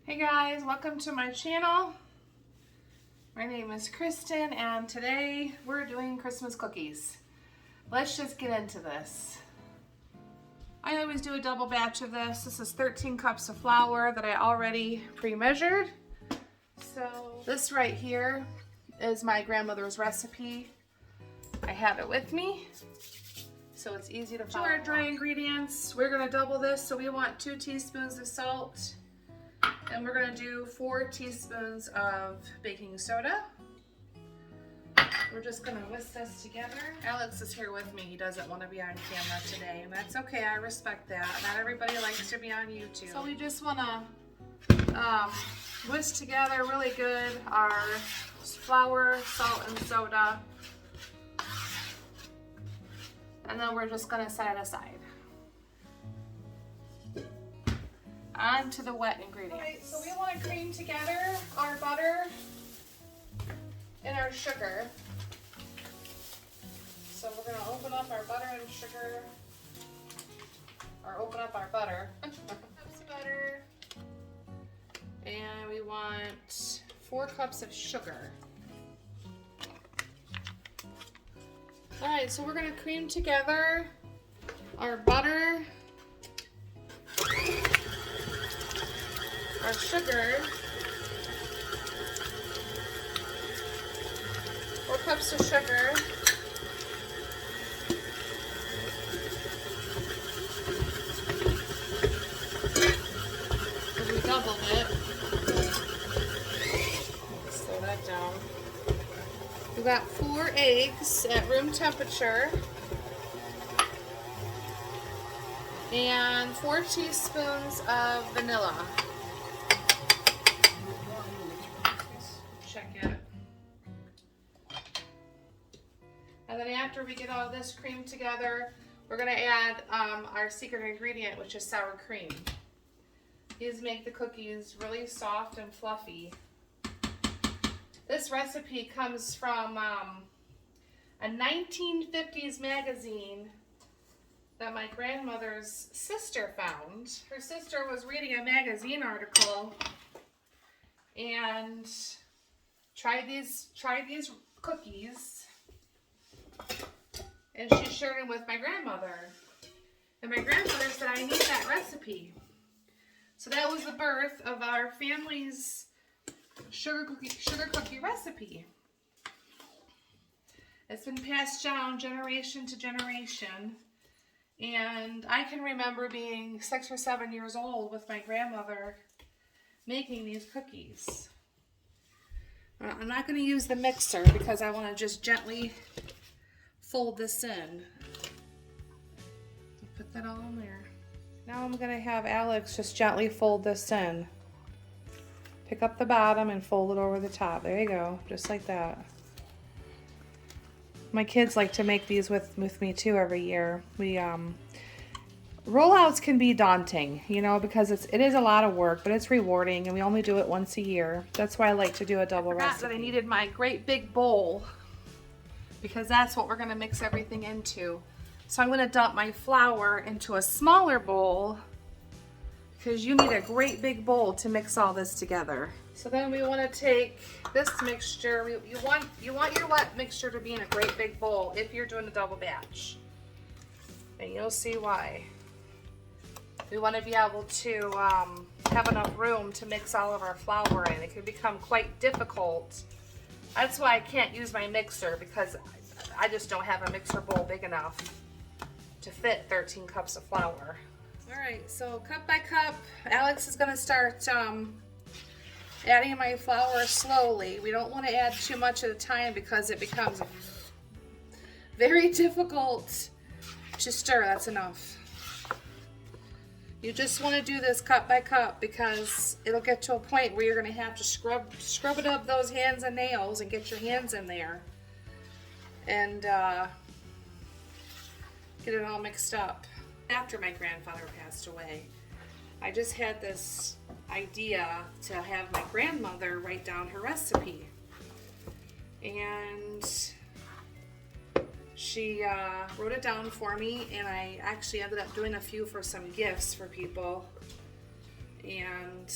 Hey guys, welcome to my channel. My name is Kristen and today we're doing Christmas cookies. Let's just get into this. I always do a double batch of this. This is 13 cups of flour that I already pre-measured. So this right here is my grandmother's recipe. I have it with me, so it's easy to follow. To our dry ingredients, we're gonna double this. So we want 2 teaspoons of salt. And we're going to do 4 teaspoons of baking soda. We're just going to whisk this together. Alex is here with me. He doesn't want to be on camera today, and that's okay. I respect that. Not everybody likes to be on YouTube. So we just want to whisk together really good our flour, salt, and soda. And then we're just going to set it aside. On to the wet ingredients. Alright, so we want to cream together our butter and our sugar. So we're going to open up our butter and sugar, or open up our butter. Cups of butter, and we want 4 cups of sugar. Alright, so we're going to cream together our butter, our sugar, 4 cups of sugar, and we doubled it. Slow that down. We got 4 eggs at room temperature and 4 teaspoons of vanilla. And then after we get all this cream together, we're going to add our secret ingredient, which is sour cream. These make the cookies really soft and fluffy. This recipe comes from a 1950s magazine that my grandmother's sister found. Her sister was reading a magazine article and tried these cookies. And she shared it with my grandmother. And my grandmother said, I need that recipe. So that was the birth of our family's sugar cookie recipe. It's been passed down generation to generation. And I can remember being 6 or 7 years old with my grandmother making these cookies. I'm not going to use the mixer because I want to just gently fold this in. Put that all in there. Now I'm going to have Alex just gently fold this in. Pick up the bottom and fold it over the top. There you go, just like that. My kids like to make these with me too every year. We rollouts can be daunting, you know, because it is a lot of work, but it's rewarding, and we only do it once a year. That's why I like to do a double recipe. I forgot that I needed my great big bowl, because that's what we're going to mix everything into. So I'm going to dump my flour into a smaller bowl, because you need a great big bowl to mix all this together. So then we want to take this mixture. You want your wet mixture to be in a great big bowl if you're doing a double batch, and you'll see why. We want to be able to have enough room to mix all of our flour in. It can become quite difficult. That's why I can't use my mixer, because I just don't have a mixer bowl big enough to fit 13 cups of flour. All right, so cup by cup, Alex is going to start adding my flour slowly. We don't want to add too much at a time because it becomes very difficult to stir. That's enough. You just want to do this cup by cup, because it'll get to a point where you're going to have to scrub it up those hands and nails and get your hands in there and get it all mixed up. After my grandfather passed away, I just had this idea to have my grandmother write down her recipe, and she wrote it down for me, and I actually ended up doing a few for some gifts for people. And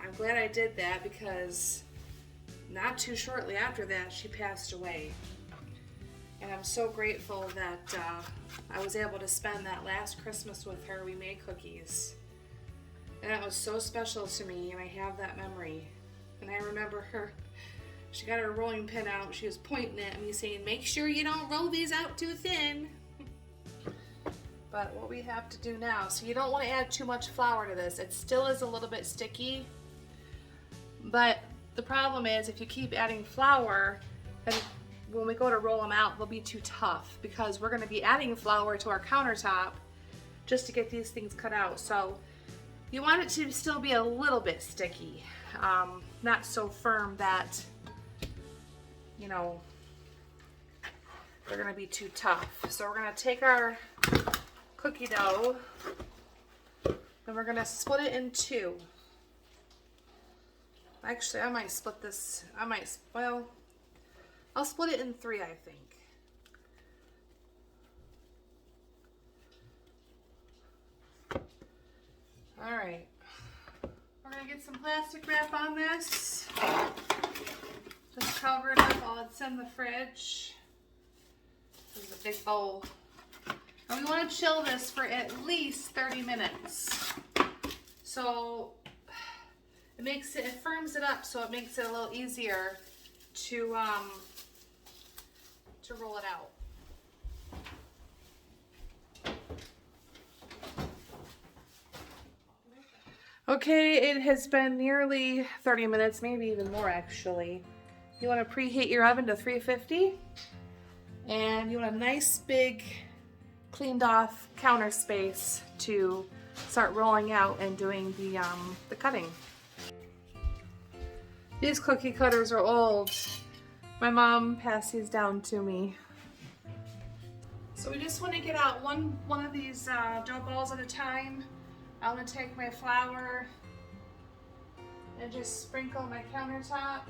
I'm glad I did that because not too shortly after that, she passed away. And I'm so grateful that I was able to spend that last Christmas with her. We made cookies. And that was so special to me, and I have that memory. And I remember her, she got her rolling pin out, she was pointing at me saying, make sure you don't roll these out too thin. But what we have to do now, so you don't want to add too much flour to this. It still is a little bit sticky, but the problem is if you keep adding flour, then when we go to roll them out, they'll be too tough because we're going to be adding flour to our countertop just to get these things cut out. So you want it to still be a little bit sticky, not so firm that, you know, they're going to be too tough. So we're going to take our cookie dough and we're going to split it in two. Actually, I might split this, well, I'll split it in three, I think. All right, we're gonna get some plastic wrap on this. Just cover it up while it's in the fridge. This is a big bowl. And we wanna chill this for at least 30 minutes. So it firms it up so it makes it a little easier to roll it out. Okay, it has been nearly 30 minutes, maybe even more actually. You want to preheat your oven to 350 and you want a nice big cleaned off counter space to start rolling out and doing the cutting. These cookie cutters are old. My mom passed these down to me. So we just want to get out one of these dough balls at a time. I'm going to take my flour and just sprinkle my countertop.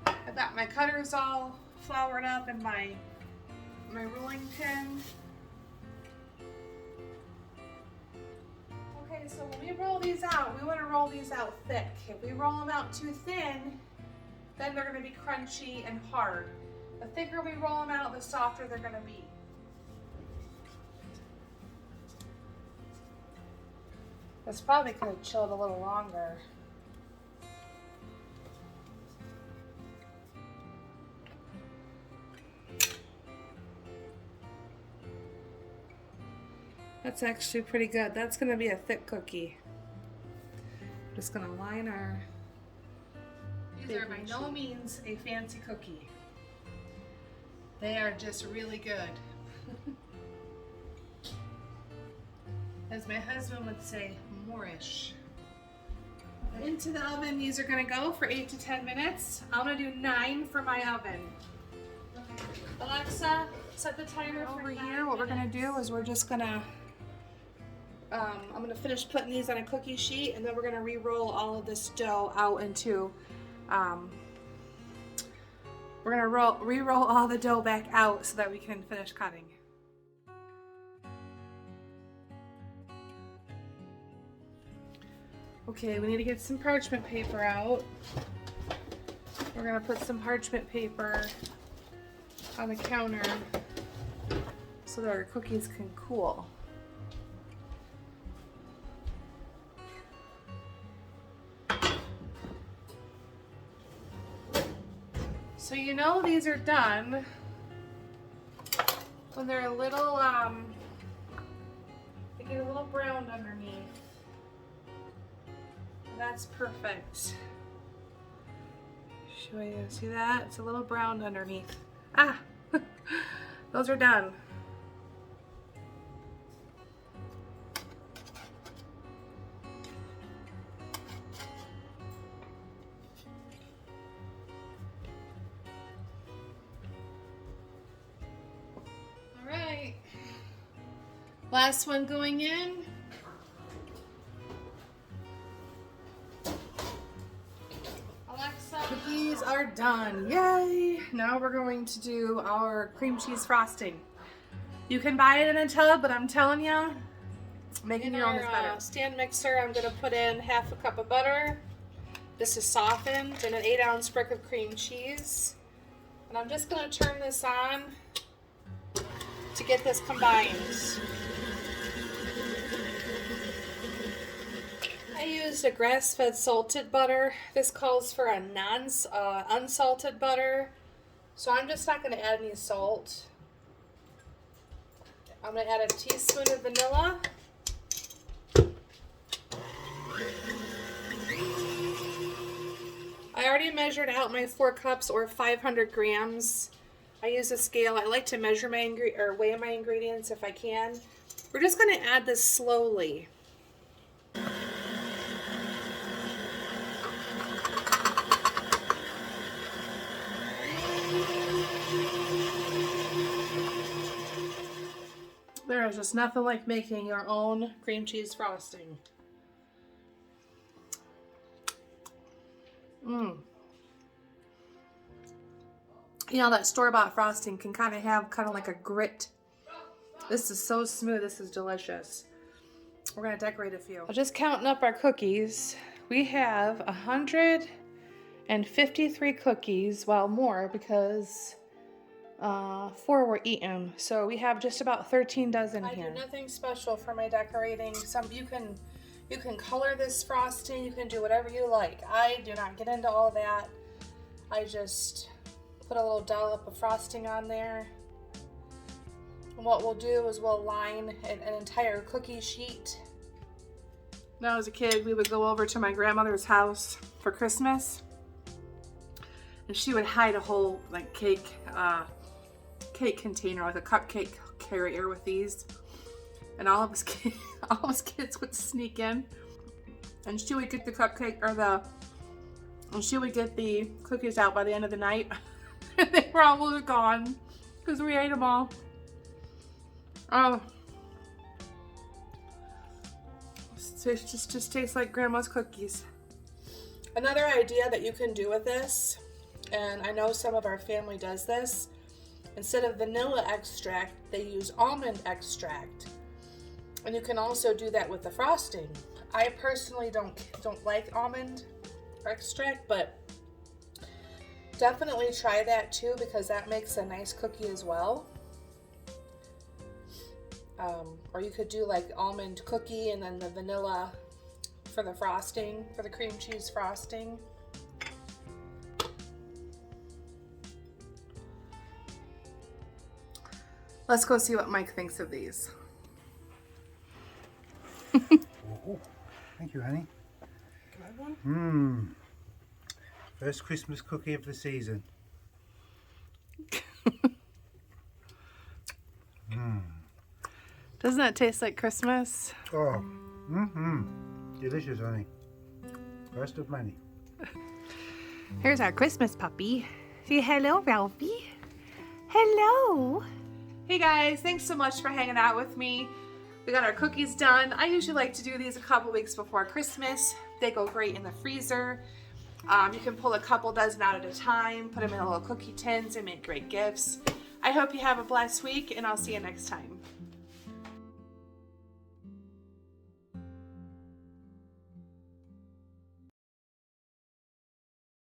I've got my cutters all floured up and my rolling pin. Okay, so when we roll these out, we want to roll these out thick. If we roll them out too thin, then they're going to be crunchy and hard. The thicker we roll them out, the softer they're going to be. This probably could have chilled a little longer. That's actually pretty good. That's going to be a thick cookie. Just going to line our... These are by no means a fancy cookie. They are just really good. As my husband would say, Moorish. Into the oven, these are going to go for 8 to 10 minutes. I'm going to do 9 for my oven. Alexa, set the timer for 9 here. What we're going to do is we're just going to I'm going to finish putting these on a cookie sheet, and then we're going to re-roll all of this dough out into we're going to re-roll all the dough back out so that we can finish cutting. Okay, we need to get some parchment paper out. We're going to put some parchment paper on the counter so that our cookies can cool. So you know these are done when they're a little, they get a little browned underneath. That's perfect. Show you, see that? It's a little browned underneath. Ah, those are done. All right, last one going in. Cookies are done. Yay! Now we're going to do our cream cheese frosting. You can buy it in a tub, but I'm telling you, Making your own is better. Stand mixer, I'm gonna put in 1/2 cup of butter. This is softened, and an 8-ounce brick of cream cheese. And I'm just gonna turn this on to get this combined. I used a grass-fed salted butter. This calls for a unsalted butter. So I'm just not gonna add any salt. I'm gonna add a teaspoon of vanilla. I already measured out my 4 cups or 500 grams. I use a scale. I like to measure my weigh my ingredients if I can. We're just going to add this slowly. There is just nothing like making your own cream cheese frosting. You know, that store-bought frosting can kind of have like a grit. This is so smooth. This is delicious. We're going to decorate a few. Just counting up our cookies. We have 153 cookies. Well, more because 4 were eaten. So we have just about 13 dozen here. I do nothing special for my decorating. You can color this frosting. You can do whatever you like. I do not get into all that. I just put a little dollop of frosting on there. And what we'll do is we'll line an entire cookie sheet. When I was a kid, we would go over to my grandmother's house for Christmas, and she would hide a whole like cake container, like a cupcake carrier with these. And all of us kids would sneak in, and she would get the cupcake and she would get the cookies out by the end of the night. And they were almost gone because we ate them all. Oh, it just tastes like grandma's cookies. Another idea that you can do with this, and I know some of our family does this, instead of vanilla extract, they use almond extract. And you can also do that with the frosting. I personally don't like almond extract, but definitely try that too, because that makes a nice cookie as well. Or you could do like almond cookie and then the vanilla for the frosting, for the cream cheese frosting. Let's go see what Mike thinks of these. Oh, thank you, honey. Can I have one? First Christmas cookie of the season. Doesn't that taste like Christmas? Oh, delicious, honey. First of many. Here's our Christmas puppy. Say hello, Ralphie. Hello. Hey guys, thanks so much for hanging out with me. We got our cookies done. I usually like to do these a couple weeks before Christmas. They go great in the freezer. You can pull a couple dozen out at a time, put them in little cookie tins, and make great gifts. I hope you have a blessed week, and I'll see you next time.